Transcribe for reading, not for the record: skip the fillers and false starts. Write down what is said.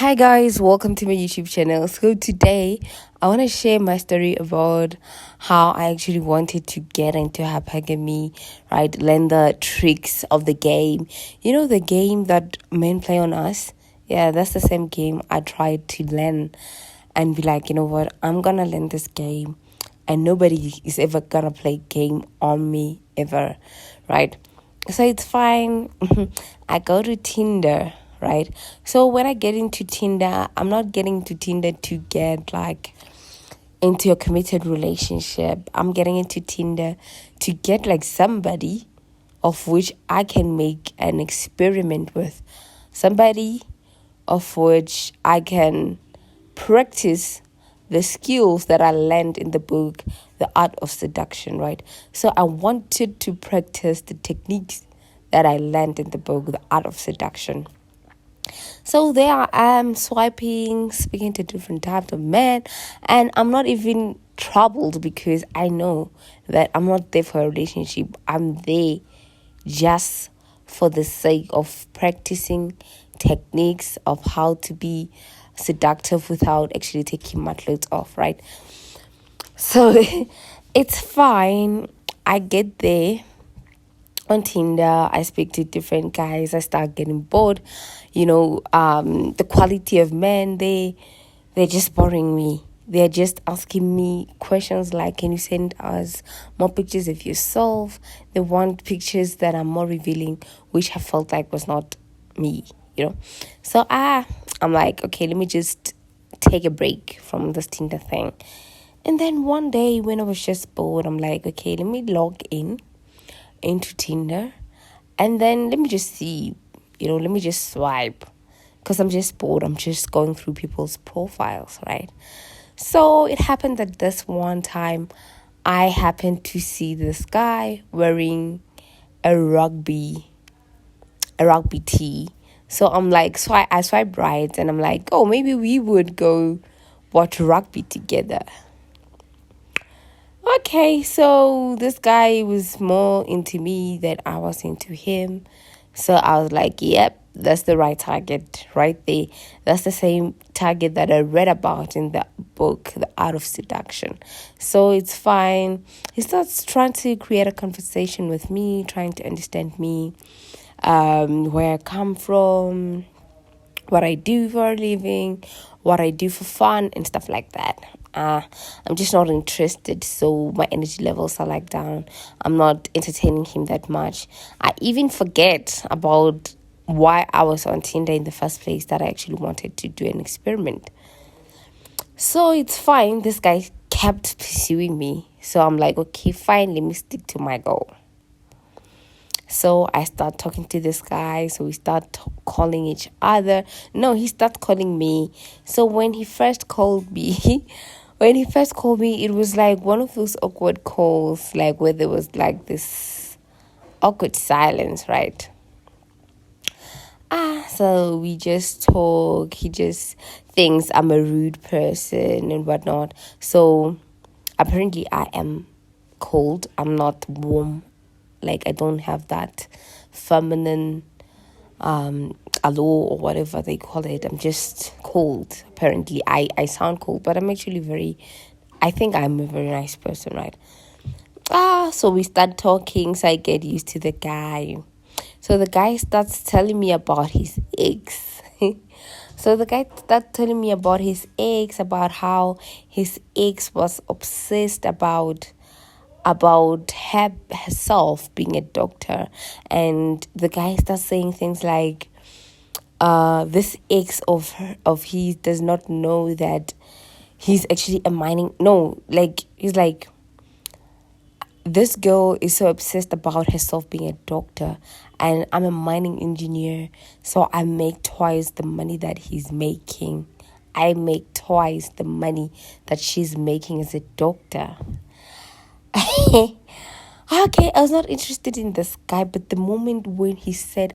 Hi guys, welcome to my YouTube channel. So today I want to share my story about how I actually wanted to get into hypergamy, right? Learn the tricks of the game. You know the game that men play on us? Yeah, that's the same game I tried to learn and be like, you know what, I'm gonna learn this game and nobody is ever gonna play game on me ever, right? So it's fine. I go to Tinder, right? So when I get into Tinder, I'm not getting to Tinder to get like into a committed relationship. I'm getting into Tinder to get like somebody of which I can make an experiment with. Somebody of which I can practice the skills that I learned in the book, The Art of Seduction, right? So I wanted to practice the techniques that I learned in the book, The Art of Seduction. So there I am swiping, speaking to different types of men, and I'm not even troubled because I know that I'm not there for a relationship. I'm there just for the sake of practicing techniques of how to be seductive without actually taking my clothes off, right? So it's fine. I get there on Tinder, I speak to different guys, I start getting bored. The quality of men, they're just boring me. They're just asking me questions like, can you send us more pictures of yourself? They want pictures that are more revealing, which I felt like was not me. So I'm like, okay, let me just take a break from this Tinder thing. And then one day when I was just bored, I'm like, okay, let me log into Tinder and then let me just see, let me just swipe because I'm just bored. I'm just going through people's profiles, right? So it happened that this one time I happened to see this guy wearing a rugby tee. So I'm like, I swipe right and I'm like, oh, maybe we would go watch rugby together. Okay, so this guy was more into me than I was into him. So I was like, yep, that's the right target right there. That's the same target that I read about in the book, The Art of Seduction. So it's fine. He starts trying to create a conversation with me, trying to understand me, where I come from, what I do for a living, what I do for fun, and stuff like that. I'm just not interested, so my energy levels are like down. I'm not entertaining him that much. I even forget about why I was on Tinder in the first place, that I actually wanted to do an experiment. So it's fine. This guy kept pursuing me. So I'm like, okay, fine, let me stick to my goal. So I start talking to this guy. So we start calling each other. No, he started calling me. So when he first called me, it was like one of those awkward calls, like where there was like this awkward silence, right? So we just talk. He just thinks I'm a rude person and whatnot. So apparently I am cold. I'm not warm. Like, I don't have that feminine allure or whatever they call it. I'm just cold. Apparently, I sound cold, but I'm actually I think I'm a very nice person, right? So we start talking, so I get used to the guy. So the guy starts telling me about his ex. So the guy started telling me about his ex, about how his ex was obsessed about herself being a doctor. And the guy starts saying things like, this ex of his does not know that he's actually a mining. No, like, he's like, this girl is so obsessed about herself being a doctor, and I'm a mining engineer, so I make twice the money that he's making. I make twice the money that she's making as a doctor. Okay, I was not interested in this guy, but the moment when he said